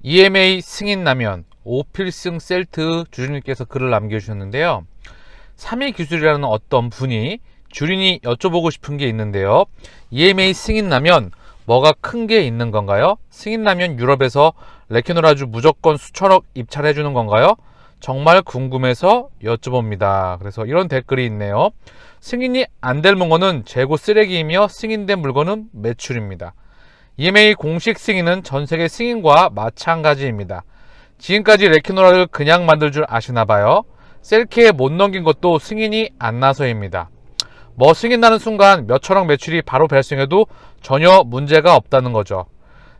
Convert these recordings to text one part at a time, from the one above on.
EMA 승인 나면 5필승 셀트 주주님께서 글을 남겨주셨는데요. 3위 기술이라는 어떤 분이 주린이 여쭤보고 싶은 게 있는데요. EMA 승인 나면 뭐가 큰 게 있는 건가요? 승인 나면 유럽에서 레퀴노라주 무조건 수천억 입찰해 주는 건가요? 정말 궁금해서 여쭤봅니다. 그래서 이런 댓글이 있네요. 승인이 안 될 물건은 재고 쓰레기이며 승인된 물건은 매출입니다. EMA 공식 승인은 전세계 승인과 마찬가지입니다. 지금까지 레퀴노라를 그냥 만들 줄 아시나봐요. 셀키에 못 넘긴 것도 승인이 안 나서입니다. 뭐 승인 나는 순간 몇천억 매출이 바로 발생해도 전혀 문제가 없다는 거죠.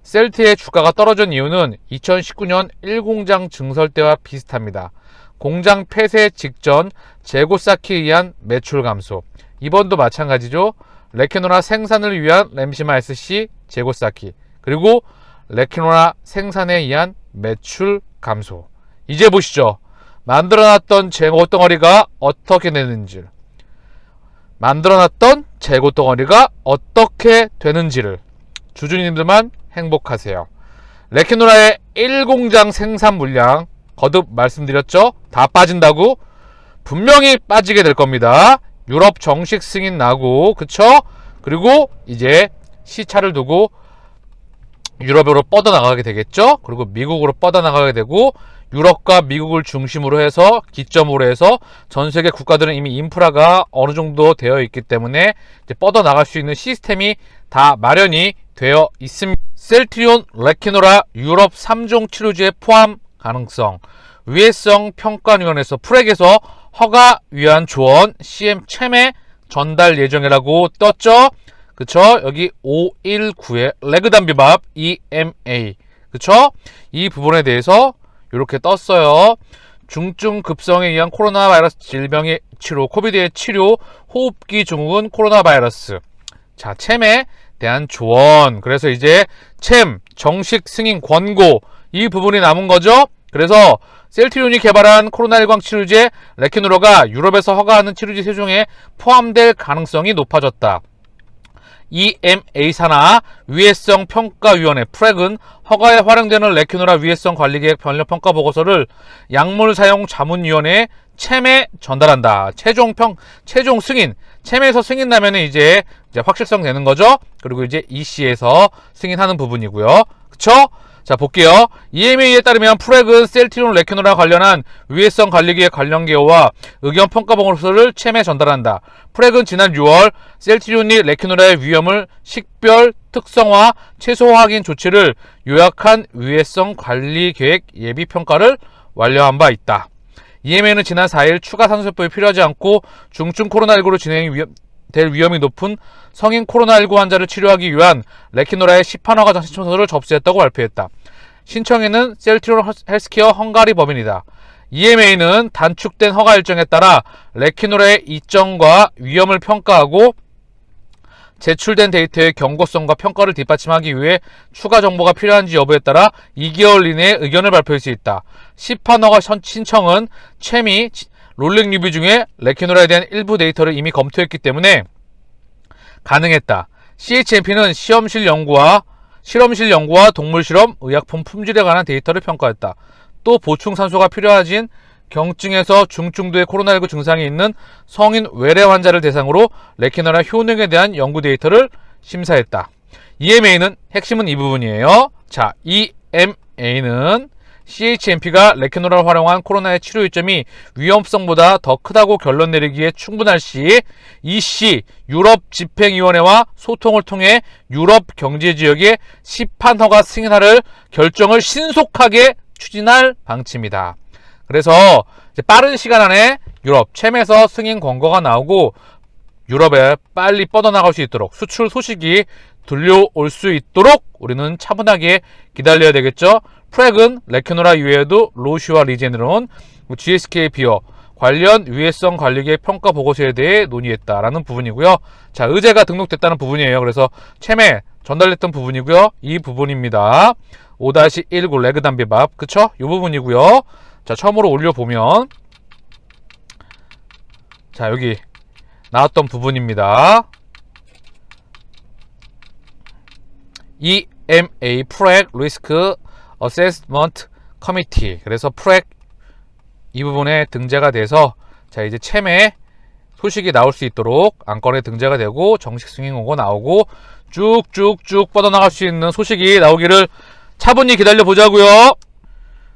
셀트의 주가가 떨어진 이유는 2019년 1공장 증설 때와 비슷합니다. 공장 폐쇄 직전 재고 쌓기에 의한 매출 감소. 이번도 마찬가지죠. 레퀴노라 생산을 위한 램시마 SC 재고 쌓기, 그리고 레퀴노라 생산에 의한 매출 감소. 이제 보시죠. 만들어놨던 재고 덩어리가 어떻게 되는지, 만들어놨던 재고 덩어리가 어떻게 되는지를. 주주님들만 행복하세요. 레퀴노라의 1공장 생산 물량 거듭 말씀드렸죠. 다 빠진다고. 분명히 빠지게 될 겁니다. 유럽 정식 승인 나고, 그쵸? 그리고 이제 시차를 두고 유럽으로 뻗어나가게 되겠죠. 그리고 미국으로 뻗어나가게 되고, 유럽과 미국을 중심으로 해서 기점으로 해서 전 세계 국가들은 이미 인프라가 어느 정도 되어 있기 때문에 이제 뻗어나갈 수 있는 시스템이 다 마련이 되어 있습니다. 셀트리온 레퀴노라 유럽 3종 치료제 포함 가능성. 위해성 평가위원회에서 프렉에서 허가 위한 조언 CM 체매 전달 예정이라고 떴죠. 그쵸? 여기 519의 레그담비밥 EMA, 그쵸? 이 부분에 대해서 이렇게 떴어요. 중증 급성에 의한 코로나 바이러스 질병의 치료, 코비드의 치료, 호흡기 증후군 코로나 바이러스. 자, 챔에 대한 조언. 그래서 이제 챔 정식 승인 권고, 이 부분이 남은 거죠. 그래서 셀트리온이 개발한 코로나19 치료제 레퀴노라가 유럽에서 허가하는 치료제 세종에 포함될 가능성이 높아졌다. EMA 산하 위해성 평가위원회 프렉은 허가에 활용되는 레퀴노라 위해성 관리계획 변력 평가 보고서를 약물 사용 자문위원회에 챔에 전달한다. 최종 승인. 챔에서 승인 나면 이제 확실성 되는 거죠. 그리고 이제 EC에서 승인하는 부분이고요. 그쵸? 자, 볼게요. EMA에 따르면 프렉은 셀트리온 레퀴노라 관련한 위해성 관리계획 관련 개요와 의견 평가 보고서를 챔에 전달한다. 프렉은 지난 6월 셀트리온이 레퀴노라의 위험을 식별, 특성화, 최소 확인 조치를 요약한 위해성 관리계획 예비 평가를 완료한 바 있다. EMA는 지난 4일 추가 산소세포에 필요하지 않고 중증 코로나19로 진행될 위험이 높은 성인 코로나19 환자를 치료하기 위한 레퀴노라의 시판 허가 신청서를 접수했다고 발표했다. 신청에는 셀트리온 헬스케어 헝가리 법인이다. EMA는 단축된 허가 일정에 따라 레퀴노라의 이점과 위험을 평가하고 제출된 데이터의 경고성과 평가를 뒷받침하기 위해 추가 정보가 필요한지 여부에 따라 2개월 이내에 의견을 발표할 수 있다. 시판 허가 신청은 챔이 롤링 리뷰 중에 레퀴노라에 대한 일부 데이터를 이미 검토했기 때문에 가능했다. CHMP는 실험실 연구와 동물 실험, 의약품 품질에 관한 데이터를 평가했다. 또 보충 산소가 필요하진 경증에서 중증도의 코로나19 증상이 있는 성인 외래 환자를 대상으로 레퀴노라 효능에 대한 연구 데이터를 심사했다. EMA는 핵심은 이 부분이에요. 자, EMA는 CHMP가 레퀴노라를 활용한 코로나의 치료 이점이 위험성보다 더 크다고 결론 내리기에 충분할 시 EC 유럽 집행위원회와 소통을 통해 유럽 경제지역의 시판 허가 승인하를 결정을 신속하게 추진할 방침이다. 그래서 이제 빠른 시간 안에 유럽 챔에서 승인 권고가 나오고 유럽에 빨리 뻗어나갈 수 있도록 수출 소식이 들려올 수 있도록 우리는 차분하게 기다려야 되겠죠. 프렉은 레퀴노라 이외에도 로슈와 리제네론, GSK 비어 관련 위해성 관리계획 평가 보고서에 대해 논의했다라는 부분이고요. 자, 의제가 등록됐다는 부분이에요. 그래서 챔에 전달됐던 부분이고요. 이 부분입니다. 5-19 레그담비밥, 그쵸? 이 부분이고요. 자, 처음으로 올려보면 자, 여기 나왔던 부분입니다. EMA 프렉 리스크 Assessment Committee. 그래서 프렉 이 부분에 등재가 돼서 자 이제 채매 소식이 나올 수 있도록 안건에 등재가 되고 정식 승인 공고 나오고 쭉쭉쭉 뻗어나갈 수 있는 소식이 나오기를 차분히 기다려 보자고요.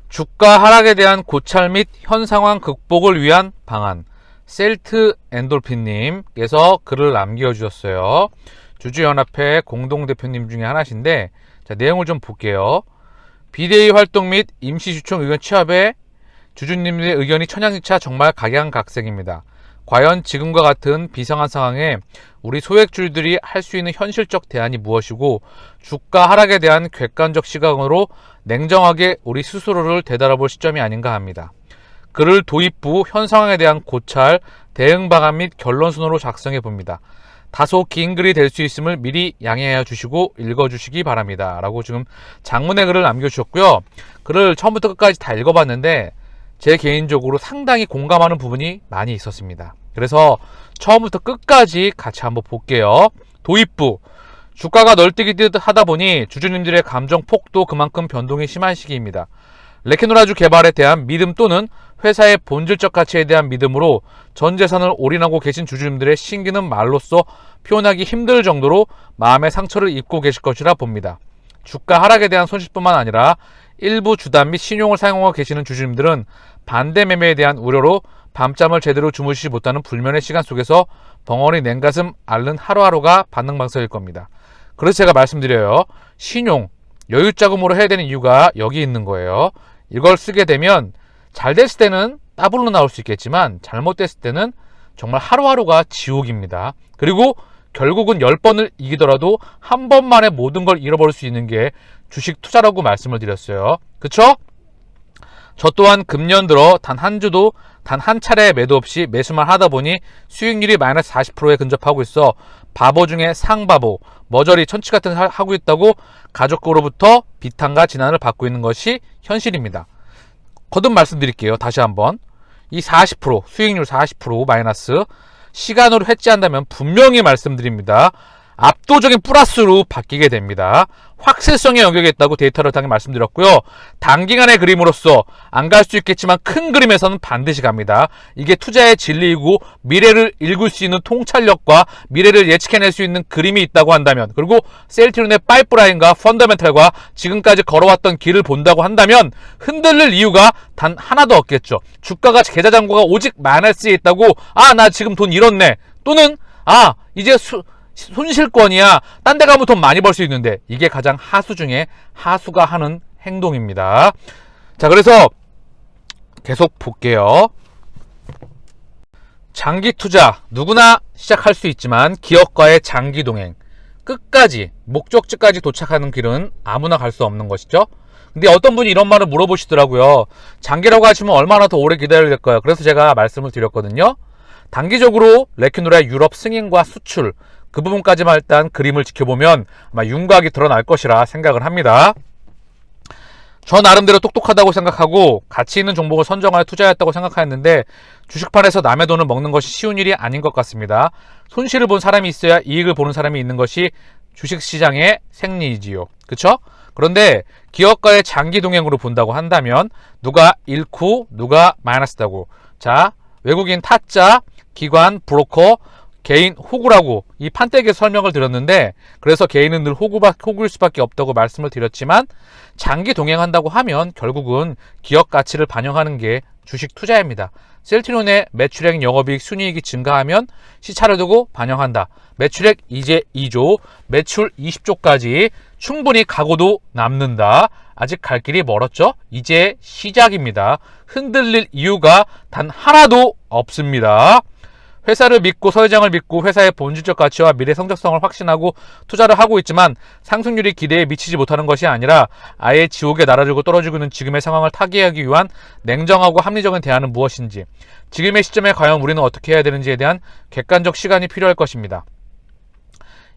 주가 하락에 대한 고찰 및 현 상황 극복을 위한 방안. 셀트 엔돌핀님께서 글을 남겨주셨어요. 주주연합회 공동대표님 중에 하나신데 자 내용을 좀 볼게요. 비대위 활동 및 임시주총 의견 취합에 주주님들의 의견이 천양지차 정말 각양각색입니다. 과연 지금과 같은 비상한 상황에 우리 소액주주들이 할 수 있는 현실적 대안이 무엇이고 주가 하락에 대한 객관적 시각으로 냉정하게 우리 스스로를 되돌아볼 시점이 아닌가 합니다. 글을 도입부 현 상황에 대한 고찰, 대응 방안 및 결론순으로 작성해 봅니다. 다소 긴 글이 될 수 있음을 미리 양해하여 주시고 읽어주시기 바랍니다. 라고 지금 장문의 글을 남겨주셨고요. 글을 처음부터 끝까지 다 읽어봤는데 제 개인적으로 상당히 공감하는 부분이 많이 있었습니다. 그래서 처음부터 끝까지 같이 한번 볼게요. 도입부. 주가가 널뛰기 하다 보니 주주님들의 감정 폭도 그만큼 변동이 심한 시기입니다. 레케노라주 개발에 대한 믿음 또는 회사의 본질적 가치에 대한 믿음으로 전 재산을 올인하고 계신 주주님들의 신기는 말로써 표현하기 힘들 정도로 마음의 상처를 입고 계실 것이라 봅니다. 주가 하락에 대한 손실뿐만 아니라 일부 주담 및 신용을 사용하고 계시는 주주님들은 반대 매매에 대한 우려로 밤잠을 제대로 주무시지 못하는 불면의 시간 속에서 벙어리 냉가슴 앓는 하루하루가 반응방석일 겁니다. 그래서 제가 말씀드려요. 신용, 여유자금으로 해야 되는 이유가 여기 있는 거예요. 이걸 쓰게 되면 잘 됐을 때는 따블로 나올 수 있겠지만 잘못됐을 때는 정말 하루하루가 지옥입니다. 그리고 결국은 10번을 이기더라도 한 번만에 모든 걸 잃어버릴 수 있는 게 주식 투자라고 말씀을 드렸어요. 그쵸? 저 또한 금년 들어 단 한 주도 단 한 차례 매도 없이 매수만 하다 보니 수익률이 마이너스 40%에 근접하고 있어 바보 중에 상바보, 머저리 천치 같은 하고 있다고 가족으로부터 비탄과 진안을 받고 있는 것이 현실입니다. 거듭 말씀드릴게요. 다시 한번. 이 40%, 수익률 40% 마이너스 시간으로 해지한다면 분명히 말씀드립니다. 압도적인 플러스로 바뀌게 됩니다. 확실성의 영역에 있다고 데이터를 통해 말씀드렸고요. 단기간의 그림으로서 안 갈 수 있겠지만 큰 그림에서는 반드시 갑니다. 이게 투자의 진리이고 미래를 읽을 수 있는 통찰력과 미래를 예측해낼 수 있는 그림이 있다고 한다면, 그리고 셀트리온의 파이프라인과 펀더멘탈과 지금까지 걸어왔던 길을 본다고 한다면 흔들릴 이유가 단 하나도 없겠죠. 주가가 계좌잔고가 오직 마이너스에 있다고 나 지금 돈 잃었네, 또는 이제 손실권이야, 딴 데 가면 돈 많이 벌 수 있는데, 이게 가장 하수 중에 하수가 하는 행동입니다. 자, 그래서 계속 볼게요. 장기 투자 누구나 시작할 수 있지만 기업과의 장기 동행, 끝까지 목적지까지 도착하는 길은 아무나 갈 수 없는 것이죠. 근데 어떤 분이 이런 말을 물어보시더라고요. 장기라고 하시면 얼마나 더 오래 기다려야 될까요? 그래서 제가 말씀을 드렸거든요. 단기적으로 레큐노라의 유럽 승인과 수출, 그 부분까지만 일단 그림을 지켜보면 아마 윤곽이 드러날 것이라 생각을 합니다. 저 나름대로 똑똑하다고 생각하고 가치 있는 종목을 선정하여 투자했다고 생각했는데 주식판에서 남의 돈을 먹는 것이 쉬운 일이 아닌 것 같습니다. 손실을 본 사람이 있어야 이익을 보는 사람이 있는 것이 주식시장의 생리이지요. 그쵸? 그런데 기업과의 장기 동행으로 본다고 한다면 누가 잃고 누가 마이너스다고, 자, 외국인 타짜, 기관, 브로커, 개인 호구라고 이 판때기에 설명을 드렸는데, 그래서 개인은 늘 호구일 수밖에 없다고 말씀을 드렸지만 장기 동행한다고 하면 결국은 기업 가치를 반영하는 게 주식 투자입니다. 셀트리온의 매출액, 영업이익, 순이익이 증가하면 시차를 두고 반영한다. 매출액 이제 2조, 매출 20조까지 충분히 각오도 남는다. 아직 갈 길이 멀었죠? 이제 시작입니다. 흔들릴 이유가 단 하나도 없습니다. 회사를 믿고, 서회장을 믿고 회사의 본질적 가치와 미래 성적성을 확신하고 투자를 하고 있지만 상승률이 기대에 미치지 못하는 것이 아니라 아예 지옥에 날아들고 떨어지고 있는 지금의 상황을 타개하기 위한 냉정하고 합리적인 대안은 무엇인지, 지금의 시점에 과연 우리는 어떻게 해야 되는지에 대한 객관적 시간이 필요할 것입니다.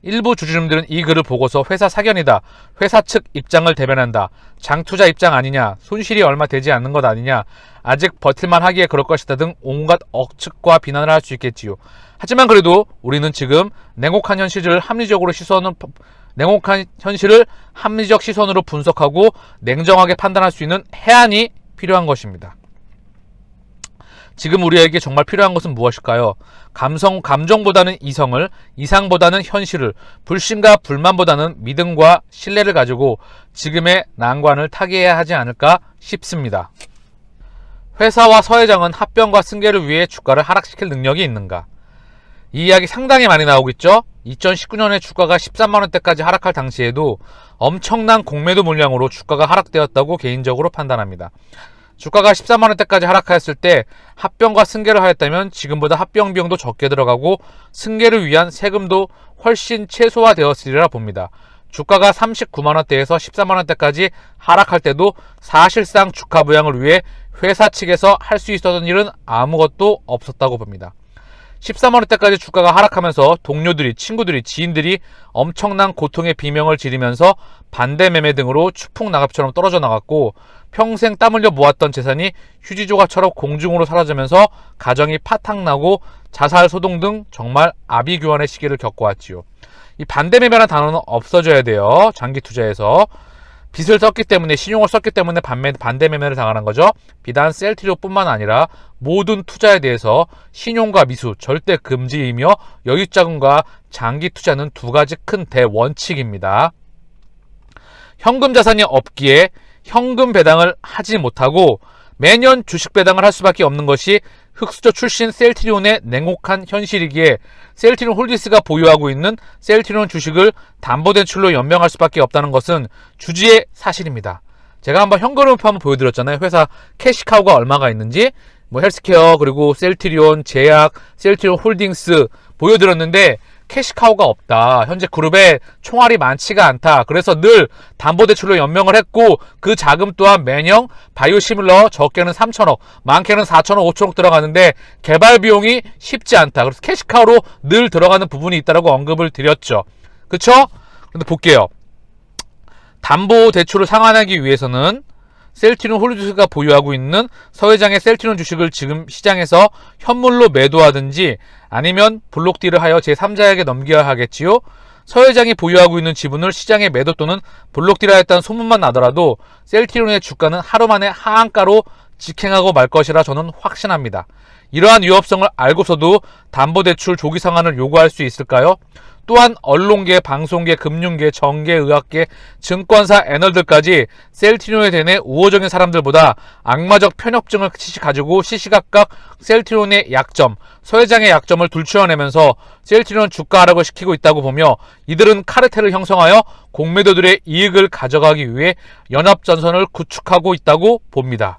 일부 주주님들은 이 글을 보고서 회사 사견이다, 회사 측 입장을 대변한다, 장투자 입장 아니냐, 손실이 얼마 되지 않는 것 아니냐, 아직 버틸만 하기에 그럴 것이다 등 온갖 억측과 비난을 할 수 있겠지요. 하지만 그래도 우리는 지금 냉혹한 현실을 합리적으로 시선을 냉혹한 현실을 합리적 시선으로 분석하고 냉정하게 판단할 수 있는 해안이 필요한 것입니다. 지금 우리에게 정말 필요한 것은 무엇일까요? 감정보다는 이성을, 이상보다는 현실을, 불신과 불만보다는 믿음과 신뢰를 가지고 지금의 난관을 타개해야 하지 않을까 싶습니다. 회사와 서회장은 합병과 승계를 위해 주가를 하락시킬 능력이 있는가? 이 이야기 상당히 많이 나오고 있죠? 2019년에 주가가 13만원대까지 하락할 당시에도 엄청난 공매도 물량으로 주가가 하락되었다고 개인적으로 판단합니다. 주가가 13만원대까지 하락하였을 때 합병과 승계를 하였다면 지금보다 합병 비용도 적게 들어가고 승계를 위한 세금도 훨씬 최소화되었으리라 봅니다. 주가가 39만원대에서 14만원대까지 하락할 때도 사실상 주가 부양을 위해 회사 측에서 할 수 있었던 일은 아무것도 없었다고 봅니다. 13만원대까지 주가가 하락하면서 동료들이, 친구들이, 지인들이 엄청난 고통의 비명을 지르면서 반대 매매 등으로 추풍낙엽처럼 떨어져 나갔고 평생 땀 흘려 모았던 재산이 휴지조각처럼 공중으로 사라지면서 가정이 파탄나고 자살, 소동 등 정말 아비규환의 시기를 겪어왔지요. 이 반대 매매라는 단어는 없어져야 돼요. 장기 투자에서. 빚을 썼기 때문에, 신용을 썼기 때문에 반대 매매를 당하는 거죠. 비단 셀트리온뿐만 아니라 모든 투자에 대해서 신용과 미수 절대 금지이며 여유자금과 장기 투자는 두 가지 큰 대원칙입니다. 현금 자산이 없기에 현금 배당을 하지 못하고 매년 주식 배당을 할 수밖에 없는 것이 흑수저 출신 셀트리온의 냉혹한 현실이기에 셀트리온 홀딩스가 보유하고 있는 셀트리온 주식을 담보대출로 연명할 수밖에 없다는 것은 주지의 사실입니다. 제가 한번 현금흐름표 한번 보여드렸잖아요. 회사 캐시카우가 얼마가 있는지, 뭐 헬스케어, 그리고 셀트리온, 제약, 셀트리온 홀딩스 보여드렸는데 캐시카우가 없다. 현재 그룹에 총알이 많지가 않다. 그래서 늘 담보대출로 연명을 했고 그 자금 또한 매년 바이오시밀러 적게는 3천억, 많게는 4천억, 5천억 들어가는데 개발 비용이 쉽지 않다. 그래서 캐시카우로 늘 들어가는 부분이 있다고 언급을 드렸죠. 그쵸? 근데 볼게요. 담보대출을 상환하기 위해서는 셀트리온 홀딩스가 보유하고 있는 서회장의 셀트리온 주식을 지금 시장에서 현물로 매도하든지 아니면 블록딜을 하여 제3자에게 넘겨야 하겠지요. 서회장이 보유하고 있는 지분을 시장에 매도 또는 블록딜하였다는 소문만 나더라도 셀트리온의 주가는 하루 만에 하한가로 직행하고 말 것이라 저는 확신합니다. 이러한 위협성을 알고서도 담보대출 조기 상환을 요구할 수 있을까요? 또한 언론계, 방송계, 금융계, 정계, 의학계, 증권사 애널들까지 셀트리온에 대해 우호적인 사람들보다 악마적 편협증을 가지고 시시각각 셀트리온의 약점, 서회장의 약점을 둘러내면서 셀트리온 주가 하락을 시키고 있다고 보며 이들은 카르텔을 형성하여 공매도들의 이익을 가져가기 위해 연합전선을 구축하고 있다고 봅니다.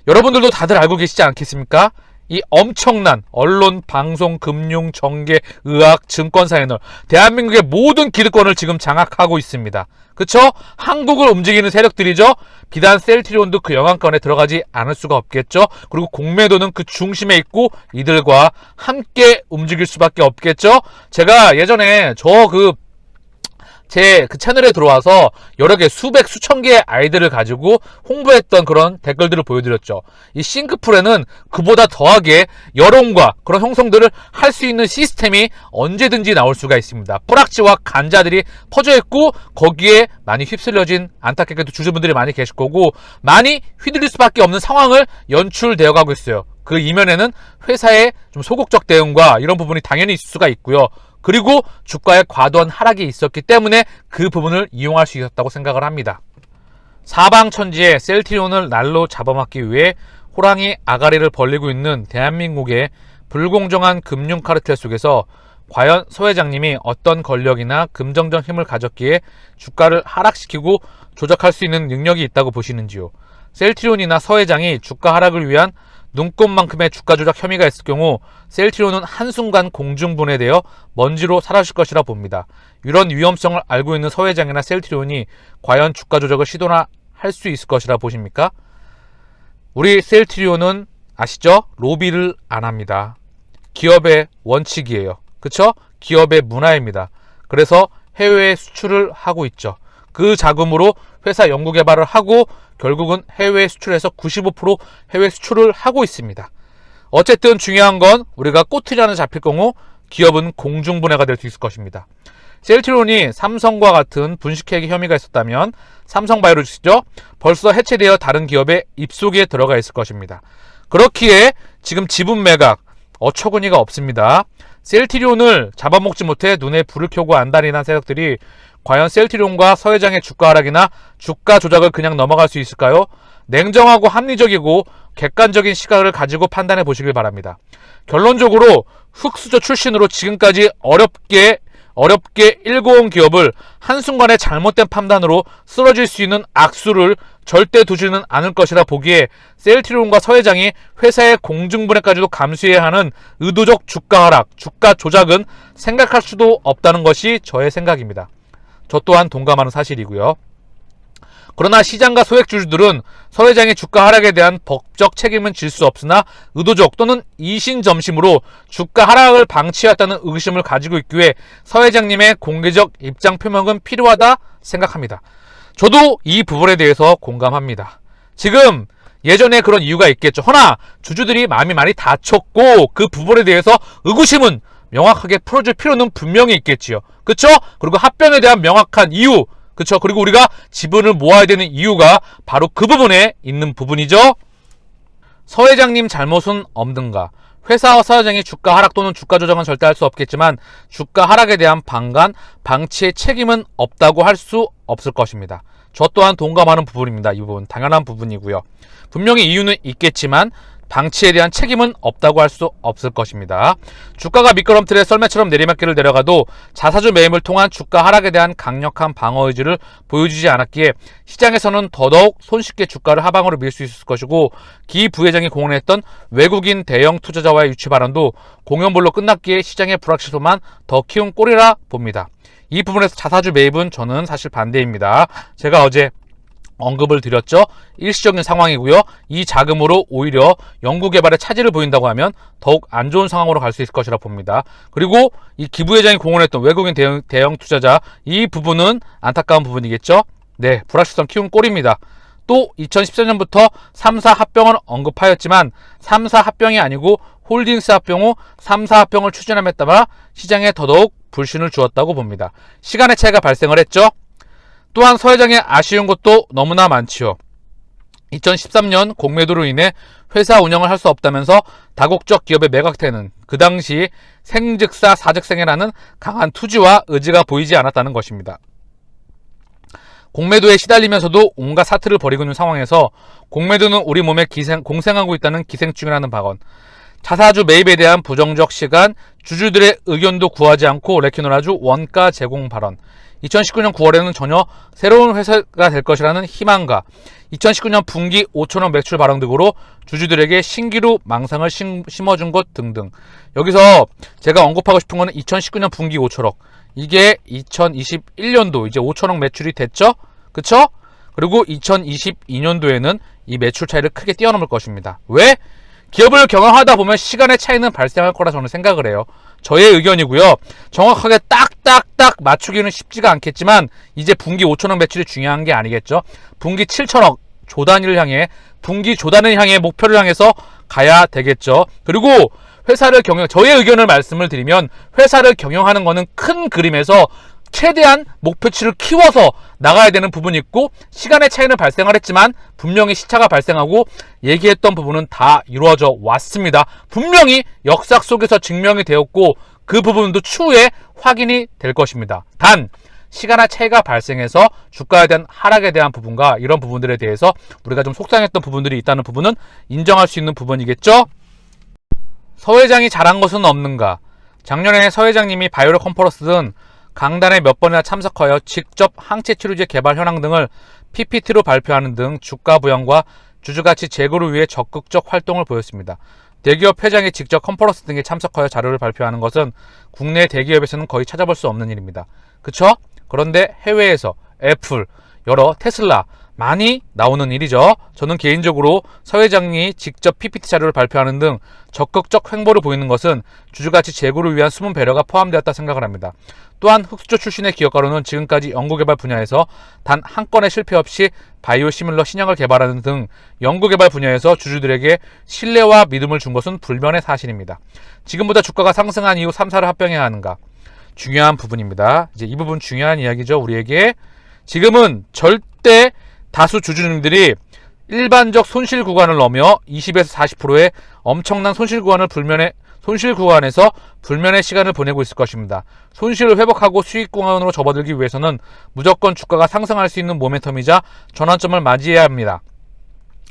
여러분들도 다들 알고 계시지 않겠습니까? 이 엄청난 언론, 방송, 금융, 정계, 의학, 증권사 애널, 대한민국의 모든 기득권을 지금 장악하고 있습니다. 그쵸? 한국을 움직이는 세력들이죠. 비단 셀트리온도 그 영향권에 들어가지 않을 수가 없겠죠. 그리고 공매도는 그 중심에 있고 이들과 함께 움직일 수밖에 없겠죠. 제가 예전에 제 채널에 들어와서 여러 개 수백 수천 개의 아이들을 가지고 홍보했던 그런 댓글들을 보여드렸죠. 이 싱크풀에는 그보다 더하게 여론과 그런 형성들을 할 수 있는 시스템이 언제든지 나올 수가 있습니다. 뿌락지와 간자들이 퍼져 있고 거기에 많이 휩쓸려진 안타깝게도 주주분들이 많이 계실 거고 많이 휘둘릴 수밖에 없는 상황을 연출되어 가고 있어요. 그 이면에는 회사의 좀 소극적 대응과 이런 부분이 당연히 있을 수가 있고요. 그리고 주가의 과도한 하락이 있었기 때문에 그 부분을 이용할 수 있었다고 생각을 합니다. 사방천지에 셀트리온을 날로 잡아먹기 위해 호랑이 아가리를 벌리고 있는 대한민국의 불공정한 금융 카르텔 속에서 과연 서 회장님이 어떤 권력이나 금전적 힘을 가졌기에 주가를 하락시키고 조작할 수 있는 능력이 있다고 보시는지요? 셀트리온이나 서 회장이 주가 하락을 위한 눈꽃만큼의 주가 조작 혐의가 있을 경우 셀트리온은 한순간 공중분해되어 먼지로 사라질 것이라 봅니다. 이런 위험성을 알고 있는 서 회장이나 셀트리온이 과연 주가 조작을 시도나 할 수 있을 것이라 보십니까? 우리 셀트리온은 아시죠? 로비를 안 합니다. 기업의 원칙이에요. 그쵸? 기업의 문화입니다. 그래서 해외에 수출을 하고 있죠. 그 자금으로 회사 연구개발을 하고 결국은 해외 수출에서 95% 해외 수출을 하고 있습니다. 어쨌든 중요한 건 우리가 꼬투리 하나 잡힐 경우 기업은 공중분해가 될 수 있을 것입니다. 셀트리온이 삼성과 같은 분식회계 혐의가 있었다면 삼성바이오로직스죠. 벌써 해체되어 다른 기업의 입속에 들어가 있을 것입니다. 그렇기에 지금 지분 매각 어처구니가 없습니다. 셀트리온을 잡아먹지 못해 눈에 불을 켜고 안달이 난 세력들이 과연 셀트리온과 서 회장의 주가 하락이나 주가 조작을 그냥 넘어갈 수 있을까요? 냉정하고 합리적이고 객관적인 시각을 가지고 판단해 보시길 바랍니다. 결론적으로 흑수저 출신으로 지금까지 어렵게 일궈온 기업을 한순간에 잘못된 판단으로 쓰러질 수 있는 악수를 절대 두지는 않을 것이라 보기에 셀트리온과 서 회장이 회사의 공중분해까지도 감수해야 하는 의도적 주가 하락, 주가 조작은 생각할 수도 없다는 것이 저의 생각입니다. 저 또한 동감하는 사실이고요. 그러나 시장과 소액주주들은 서 회장의 주가 하락에 대한 법적 책임은 질 수 없으나 의도적 또는 이신점심으로 주가 하락을 방치했다는 의심을 가지고 있기에 서 회장님의 공개적 입장 표명은 필요하다 생각합니다. 저도 이 부분에 대해서 공감합니다. 지금 예전에 그런 이유가 있겠죠. 허나 주주들이 마음이 많이 다쳤고 그 부분에 대해서 의구심은 명확하게 풀어줄 필요는 분명히 있겠지요. 그쵸? 그리고 합병에 대한 명확한 이유, 그쵸? 그리고 우리가 지분을 모아야 되는 이유가 바로 그 부분에 있는 부분이죠. 서 회장님 잘못은 없는가? 회사와 서 회장이 주가 하락 또는 주가 조정은 절대 할 수 없겠지만 주가 하락에 대한 방관, 방치의 책임은 없다고 할 수 없을 것입니다. 저 또한 동감하는 부분입니다. 이 부분 당연한 부분이고요. 분명히 이유는 있겠지만 방치에 대한 책임은 없다고 할 수 없을 것입니다. 주가가 미끄럼틀에 썰매처럼 내리막길을 내려가도 자사주 매입을 통한 주가 하락에 대한 강력한 방어 의지를 보여주지 않았기에 시장에서는 더더욱 손쉽게 주가를 하방으로 밀 수 있을 것이고 기 부회장이 공언했던 외국인 대형 투자자와의 유치 발언도 공연볼로 끝났기에 시장의 불확실성만 더 키운 꼴이라 봅니다. 이 부분에서 자사주 매입은 저는 사실 반대입니다. 제가 어제 언급을 드렸죠. 일시적인 상황이고요. 이 자금으로 오히려 연구개발에 차질을 보인다고 하면 더욱 안 좋은 상황으로 갈 수 있을 것이라 봅니다. 그리고 이 기부회장이 공언했던 외국인 대형 투자자 이 부분은 안타까운 부분이겠죠. 네, 불확실성 키운 꼴입니다. 또 2014년부터 3사 합병을 언급하였지만 3사 합병이 아니고 홀딩스 합병 후 3사 합병을 추진함에 따라 시장에 더더욱 불신을 주었다고 봅니다. 시간의 차이가 발생을 했죠. 또한 서 회장의 아쉬운 것도 너무나 많지요. 2013년 공매도로 인해 회사 운영을 할 수 없다면서 다국적 기업의 매각태는 그 당시 생즉사 사즉생이라는 강한 투지와 의지가 보이지 않았다는 것입니다. 공매도에 시달리면서도 온갖 사태를 벌이고 있는 상황에서 공매도는 우리 몸에 공생하고 있다는 기생충이라는 발언, 자사주 매입에 대한 부정적 시간, 주주들의 의견도 구하지 않고 레키노라주 원가 제공 발언, 2019년 9월에는 전혀 새로운 회사가 될 것이라는 희망과 2019년 분기 5천억 매출 발언 등으로 주주들에게 신기루 망상을 심어준 것 등등. 여기서 제가 언급하고 싶은 거는 2019년 분기 5천억. 이게 2021년도 이제 5천억 매출이 됐죠? 그쵸? 그리고 2022년도에는 이 매출 차이를 크게 뛰어넘을 것입니다. 왜? 기업을 경영하다 보면 시간의 차이는 발생할 거라 저는 생각을 해요. 저의 의견이고요. 정확하게 딱딱딱 맞추기는 쉽지가 않겠지만 이제 분기 5천억 매출이 중요한 게 아니겠죠. 분기 7천억 조단위를 향해 분기 조단을 향해 목표를 향해서 가야 되겠죠. 그리고 회사를 저의 의견을 말씀을 드리면 회사를 경영하는 거는 큰 그림에서 최대한 목표치를 키워서 나가야 되는 부분이 있고 시간의 차이는 발생을 했지만 분명히 시차가 발생하고 얘기했던 부분은 다 이루어져 왔습니다. 분명히 역사 속에서 증명이 되었고 그 부분도 추후에 확인이 될 것입니다. 단 시간의 차이가 발생해서 주가에 대한 하락에 대한 부분과 이런 부분들에 대해서 우리가 좀 속상했던 부분들이 있다는 부분은 인정할 수 있는 부분이겠죠. 서 회장이 잘한 것은 없는가? 작년에 서 회장님이 바이오로 컨퍼런스 등 강단에 몇 번이나 참석하여 직접 항체 치료제 개발 현황 등을 PPT로 발표하는 등 주가 부양과 주주가치 제고를 위해 적극적 활동을 보였습니다. 대기업 회장이 직접 컨퍼런스 등에 참석하여 자료를 발표하는 것은 국내 대기업에서는 거의 찾아볼 수 없는 일입니다. 그쵸? 그런데 해외에서 애플, 여러 테슬라, 많이 나오는 일이죠. 저는 개인적으로 서 회장이 직접 PPT 자료를 발표하는 등 적극적 행보를 보이는 것은 주주가치 제고를 위한 숨은 배려가 포함되었다 생각을 합니다. 또한 흑수저 출신의 기업가로는 지금까지 연구개발 분야에서 단 한 건의 실패 없이 바이오시밀러 신약을 개발하는 등 연구개발 분야에서 주주들에게 신뢰와 믿음을 준 것은 불변의 사실입니다. 지금보다 주가가 상승한 이후 3사를 합병해야 하는가? 중요한 부분입니다. 이제 이 부분 중요한 이야기죠. 우리에게 지금은 절대 다수 주주님들이 일반적 손실 구간을 넘어 20에서 40%의 엄청난 손실 구간에서 불면의 시간을 보내고 있을 것입니다. 손실을 회복하고 수익 구간으로 접어들기 위해서는 무조건 주가가 상승할 수 있는 모멘텀이자 전환점을 맞이해야 합니다.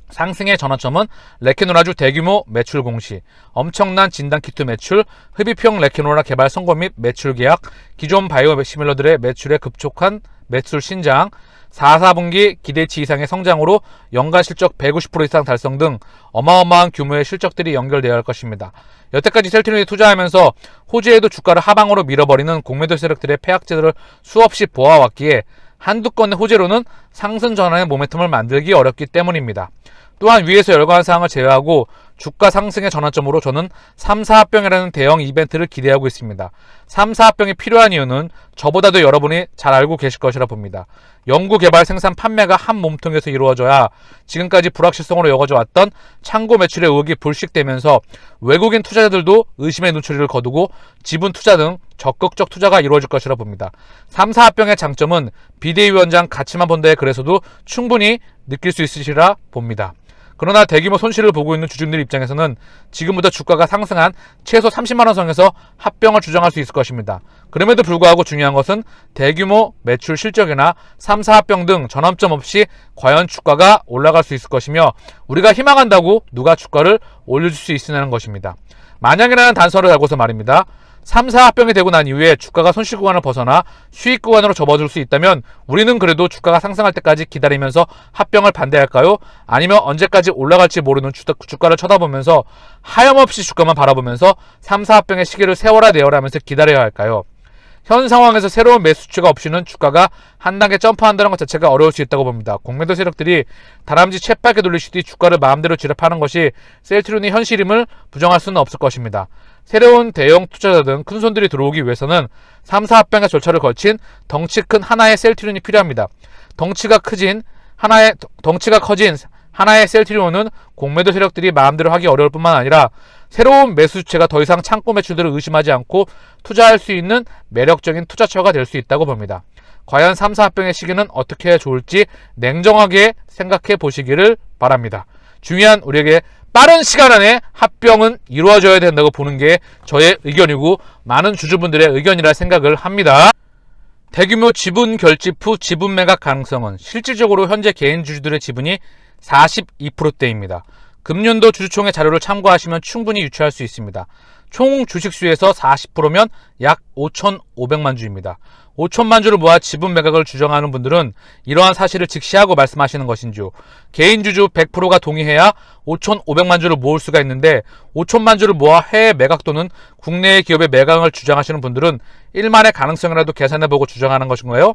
상승의 전환점은 레케노라주 대규모 매출 공시, 엄청난 진단키트 매출, 흡입형 레케노라 개발 성공 및 매출 계약, 기존 바이오시밀러들의 매출의 급속한 매출 신장, 4분기 기대치 이상의 성장으로 연간 실적 150% 이상 달성 등 어마어마한 규모의 실적들이 연결되어야 할 것입니다. 여태까지 셀트리온에 투자하면서 호재에도 주가를 하방으로 밀어버리는 공매도 세력들의 폐악제들을 수없이 보아왔기에 한두 건의 호재로는 상승 전환의 모멘텀을 만들기 어렵기 때문입니다. 또한 위에서 열거한 사항을 제외하고 주가 상승의 전환점으로 저는 3사 합병이라는 대형 이벤트를 기대하고 있습니다. 3사 합병이 필요한 이유는 저보다도 여러분이 잘 알고 계실 것이라 봅니다. 연구, 개발, 생산, 판매가 한 몸통에서 이루어져야 지금까지 불확실성으로 여겨져 왔던 창고 매출의 의혹이 불식되면서 외국인 투자자들도 의심의 눈초리를 거두고 지분 투자 등 적극적 투자가 이루어질 것이라 봅니다. 3사 합병의 장점은 비대위원장 가치만 본다의 글에서도 충분히 느낄 수 있으시라 봅니다. 그러나 대규모 손실을 보고 있는 주주들 입장에서는 지금부터 주가가 상승한 최소 30만원 선에서 합병을 주장할 수 있을 것입니다. 그럼에도 불구하고 중요한 것은 대규모 매출 실적이나 3사 합병 등 전환점 없이 과연 주가가 올라갈 수 있을 것이며 우리가 희망한다고 누가 주가를 올려줄 수 있으냐는 것입니다. 만약이라는 단서를 달고서 말입니다. 3사 합병이 되고 난 이후에 주가가 손실 구간을 벗어나 수익 구간으로 접어들 수 있다면 우리는 그래도 주가가 상승할 때까지 기다리면서 합병을 반대할까요? 아니면 언제까지 올라갈지 모르는 주가를 쳐다보면서 하염없이 주가만 바라보면서 3사 합병의 시기를 세워라 내어라 하면서 기다려야 할까요? 현 상황에서 새로운 매수추가 없이는 주가가 한 단계 점프한다는 것 자체가 어려울 수 있다고 봅니다. 공매도 세력들이 다람쥐 채빨게 돌리시듯이 주가를 마음대로 지랄하는 것이 셀트리온의 현실임을 부정할 수는 없을 것입니다. 새로운 대형 투자자 등 큰손들이 들어오기 위해서는 3사 합병의 절차를 거친 덩치 큰 하나의 셀트리온이 필요합니다. 덩치가 커진 하나의 셀트리온은 공매도 세력들이 마음대로 하기 어려울 뿐만 아니라 새로운 매수주체가 더 이상 창고 매출들을 의심하지 않고 투자할 수 있는 매력적인 투자처가 될 수 있다고 봅니다. 과연 3사 합병의 시기는 어떻게 해야 좋을지 냉정하게 생각해 보시기를 바랍니다. 중요한 우리에게 빠른 시간 안에 합병은 이루어져야 된다고 보는 게 저의 의견이고 많은 주주분들의 의견이라 생각을 합니다. 대규모 지분 결집 후 지분 매각 가능성은 실질적으로 현재 개인 주주들의 지분이 42%대입니다. 금년도 주주총회 자료를 참고하시면 충분히 유추할 수 있습니다. 총 주식수에서 40%면 약 5,500만 주입니다. 5천만 주를 모아 지분 매각을 주장하는 분들은 이러한 사실을 직시하고 말씀하시는 것인지요. 개인 주주 100%가 동의해야 5,500만 주를 모을 수가 있는데 5천만 주를 모아 해외 매각 또는 국내의 기업의 매각을 주장하시는 분들은 1만의 가능성이라도 계산해보고 주장하는 것인가요?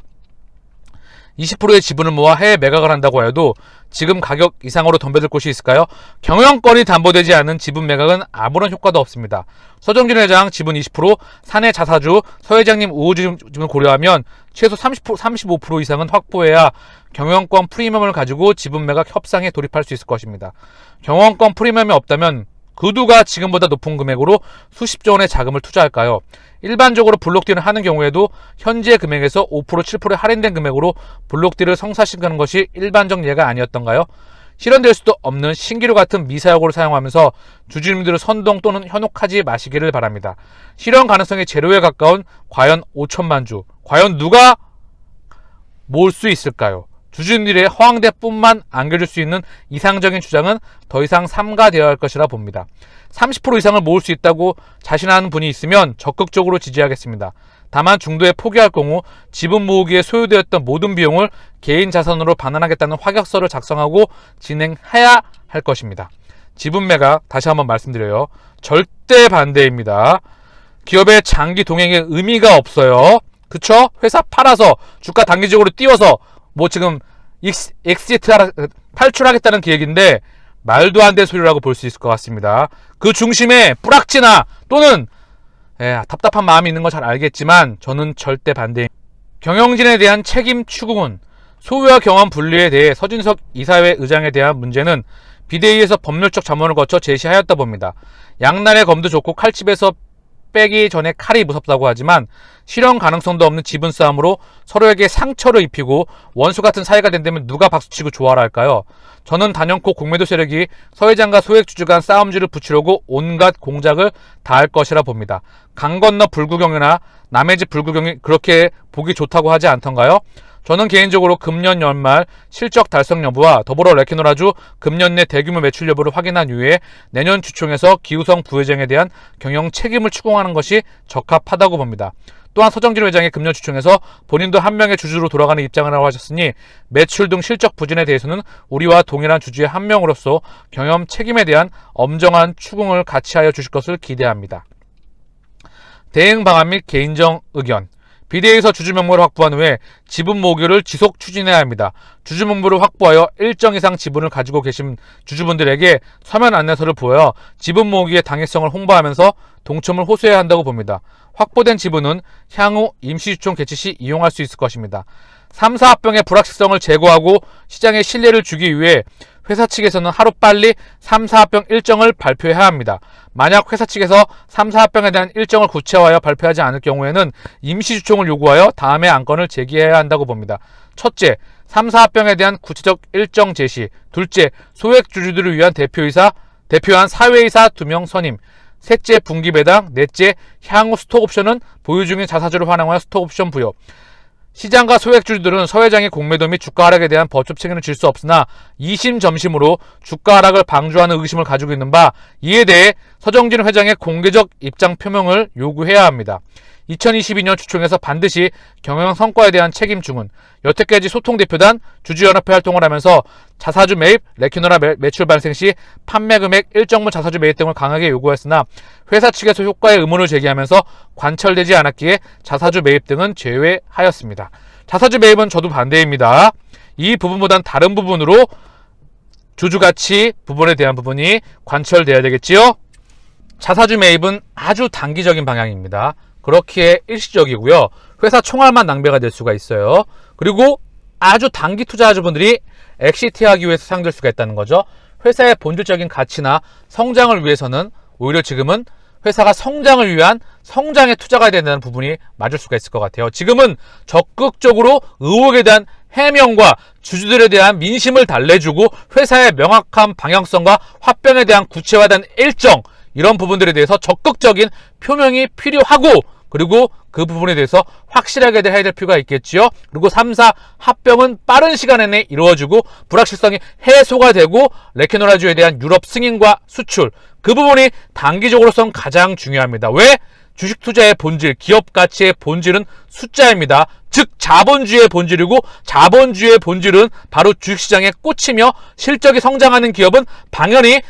20%의 지분을 모아 해외 매각을 한다고 해도 지금 가격 이상으로 덤벼들 곳이 있을까요? 경영권이 담보되지 않은 지분 매각은 아무런 효과도 없습니다. 서정진 회장 지분 20%, 사내 자사주, 서 회장님 우호지분을 고려하면 최소 35% 이상은 확보해야 경영권 프리미엄을 가지고 지분 매각 협상에 돌입할 수 있을 것입니다. 경영권 프리미엄이 없다면 그 누가 지금보다 높은 금액으로 수십조 원의 자금을 투자할까요? 일반적으로 블록딜을 하는 경우에도 현재 금액에서 5%, 7% 할인된 금액으로 블록딜을 성사시키는 것이 일반적 예가 아니었던가요? 실현될 수도 없는 신기루 같은 미사여구를 사용하면서 주주님들을 선동 또는 현혹하지 마시기를 바랍니다. 실현 가능성이 제로에 가까운 과연 5천만 주, 과연 누가 모을 수 있을까요? 주주님들의 허황대뿐만 안겨줄 수 있는 이상적인 주장은 더 이상 삼가되어야 할 것이라 봅니다. 30% 이상을 모을 수 있다고 자신하는 분이 있으면 적극적으로 지지하겠습니다. 다만 중도에 포기할 경우 지분 모으기에 소요되었던 모든 비용을 개인 자산으로 반환하겠다는 확약서를 작성하고 진행해야 할 것입니다. 지분 매각 다시 한번 말씀드려요. 절대 반대입니다. 기업의 장기 동행에 의미가 없어요. 그쵸? 회사 팔아서 주가 단기적으로 띄워서 뭐 지금 엑시트 탈출하겠다는 계획인데 말도 안 되는 소리라고 볼 수 있을 것 같습니다. 그 중심에 뿌락지나 또는 답답한 마음이 있는 거 잘 알겠지만 저는 절대 반대입니다. 경영진에 대한 책임 추궁은 소유와 경험 분리에 대해 서진석 이사회 의장에 대한 문제는 비대위에서 법률적 자문을 거쳐 제시하였다 봅니다. 양날의 검도 좋고 칼집에서 빼기 전에 칼이 무섭다고 하지만 실현 가능성도 없는 지분 싸움으로 서로에게 상처를 입히고 원수 같은 사이가 된다면 누가 박수치고 좋아라 할까요? 저는 단연코 공매도 세력이 서회장과 소액주주 간 싸움질을 붙이려고 온갖 공작을 다할 것이라 봅니다. 강 건너 불구경이나 남의 집 불구경이 그렇게 보기 좋다고 하지 않던가요? 저는 개인적으로 금년 연말 실적 달성 여부와 더불어 레키노라주 금년 내 대규모 매출 여부를 확인한 이후에 내년 주총에서 기우성 부회장에 대한 경영 책임을 추궁하는 것이 적합하다고 봅니다. 또한 서정진 회장이 금년 주총에서 본인도 한 명의 주주로 돌아가는 입장이라고 하셨으니 매출 등 실적 부진에 대해서는 우리와 동일한 주주의 한 명으로서 경영 책임에 대한 엄정한 추궁을 같이 하여 주실 것을 기대합니다. 대응 방안 및 개인정 의견. 비대위에서 주주 명부를 확보한 후에 지분 모으기를 지속 추진해야 합니다. 주주 명부를 확보하여 일정 이상 지분을 가지고 계신 주주분들에게 서면 안내서를 보여 지분 모으기의 당위성을 홍보하면서 동참을 호소해야 한다고 봅니다. 확보된 지분은 향후 임시주총 개최 시 이용할 수 있을 것입니다. 3사 합병의 불확실성을 제거하고 시장에 신뢰를 주기 위해 회사 측에서는 하루빨리 3사 합병 일정을 발표해야 합니다. 만약 회사 측에서 3사 합병에 대한 일정을 구체화하여 발표하지 않을 경우에는 임시주총을 요구하여 다음에 안건을 제기해야 한다고 봅니다. 첫째, 3사 합병에 대한 구체적 일정 제시. 둘째, 소액주주들을 위한 대표한 사회이사 2명 선임. 셋째, 분기 배당. 넷째, 향후 스톡옵션은 보유 중인 자사주를 환영하여 스톡옵션 부여. 시장과 소액주주들은 서회장의 공매도 및 주가 하락에 대한 법적 책임을 질 수 없으나 2심 점심으로 주가 하락을 방조하는 의심을 가지고 있는 바 이에 대해 서정진 회장의 공개적 입장 표명을 요구해야 합니다. 2022년 주총에서 반드시 경영 성과에 대한 책임 증언, 여태까지 소통대표단, 주주연합회 활동을 하면서 자사주 매입, 레키노라 매출 발생 시 판매 금액, 일정분 자사주 매입 등을 강하게 요구했으나 회사 측에서 효과의 의문을 제기하면서 관철되지 않았기에 자사주 매입 등은 제외하였습니다. 자사주 매입은 저도 반대입니다. 이 부분보단 다른 부분으로 주주가치 부분에 대한 부분이 관철돼야 되겠지요? 자사주 매입은 아주 단기적인 방향입니다. 그렇기에 일시적이고요. 회사 총알만 낭비가 될 수가 있어요. 그리고 아주 단기 투자자분들이 엑시트하기 위해서 사용될 수가 있다는 거죠. 회사의 본질적인 가치나 성장을 위해서는 오히려 지금은 회사가 성장을 위한 성장에 투자가 된다는 부분이 맞을 수가 있을 것 같아요. 지금은 적극적으로 의혹에 대한 해명과 주주들에 대한 민심을 달래주고 회사의 명확한 방향성과 합병에 대한 구체화된 일정, 이런 부분들에 대해서 적극적인 표명이 필요하고, 그리고 그 부분에 대해서 확실하게 해야 될 필요가 있겠지요. 그리고 3사 합병은 빠른 시간 내에 이루어지고 불확실성이 해소가 되고 레키노라주에 대한 유럽 승인과 수출, 그 부분이 단기적으로선 가장 중요합니다. 왜? 주식 투자의 본질, 기업 가치의 본질은 숫자입니다. 즉 자본주의의 본질이고, 자본주의의 본질은 바로 주식시장의 꽃이며, 실적이 성장하는 기업은 당연히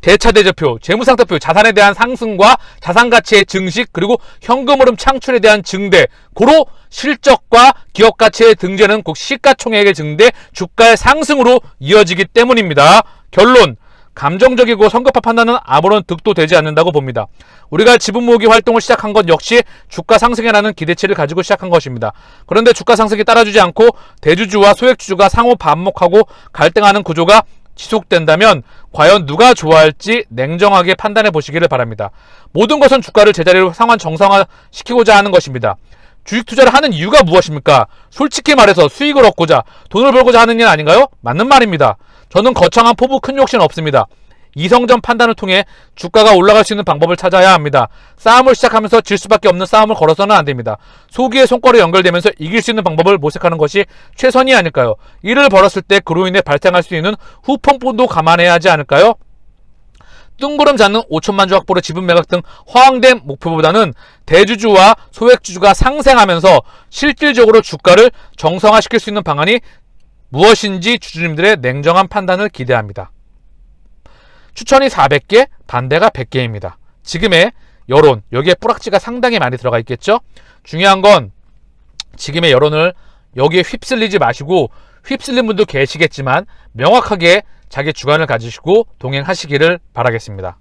대차대조표, 재무상태표, 자산에 대한 상승과 자산가치의 증식, 그리고 현금흐름 창출에 대한 증대, 고로 실적과 기업가치의 등재는 곧 시가총액의 증대, 주가의 상승으로 이어지기 때문입니다. 결론, 감정적이고 성급한 판단은 아무런 득도 되지 않는다고 봅니다. 우리가 지분 모으기 활동을 시작한 것 역시 주가 상승이라는 기대치를 가지고 시작한 것입니다. 그런데 주가 상승이 따라주지 않고 대주주와 소액주주가 상호 반목하고 갈등하는 구조가 지속된다면 과연 누가 좋아할지 냉정하게 판단해 보시기를 바랍니다. 모든 것은 주가를 제자리로 상환 정상화시키고자 하는 것입니다. 주식 투자를 하는 이유가 무엇입니까? 솔직히 말해서 수익을 얻고자, 돈을 벌고자 하는 일 아닌가요? 맞는 말입니다. 저는 거창한 포부, 큰 욕심 없습니다. 이성전 판단을 통해 주가가 올라갈 수 있는 방법을 찾아야 합니다. 싸움을 시작하면서 질 수밖에 없는 싸움을 걸어서는 안 됩니다. 소기의 손가락이 연결되면서 이길 수 있는 방법을 모색하는 것이 최선이 아닐까요? 이를 벌었을 때 그로 인해 발생할 수 있는 후폭풍도 감안해야 하지 않을까요? 뜬구름 잡는 5천만 주 확보로 지분 매각 등 허황된 목표보다는 대주주와 소액주주가 상생하면서 실질적으로 주가를 정상화시킬 수 있는 방안이 무엇인지 주주님들의 냉정한 판단을 기대합니다. 추천이 400개, 반대가 100개입니다. 지금의 여론, 여기에 뿌락지가 상당히 많이 들어가 있겠죠? 중요한 건 지금의 여론을 여기에 휩쓸리지 마시고 휩쓸린 분도 계시겠지만 명확하게 자기 주관을 가지시고 동행하시기를 바라겠습니다.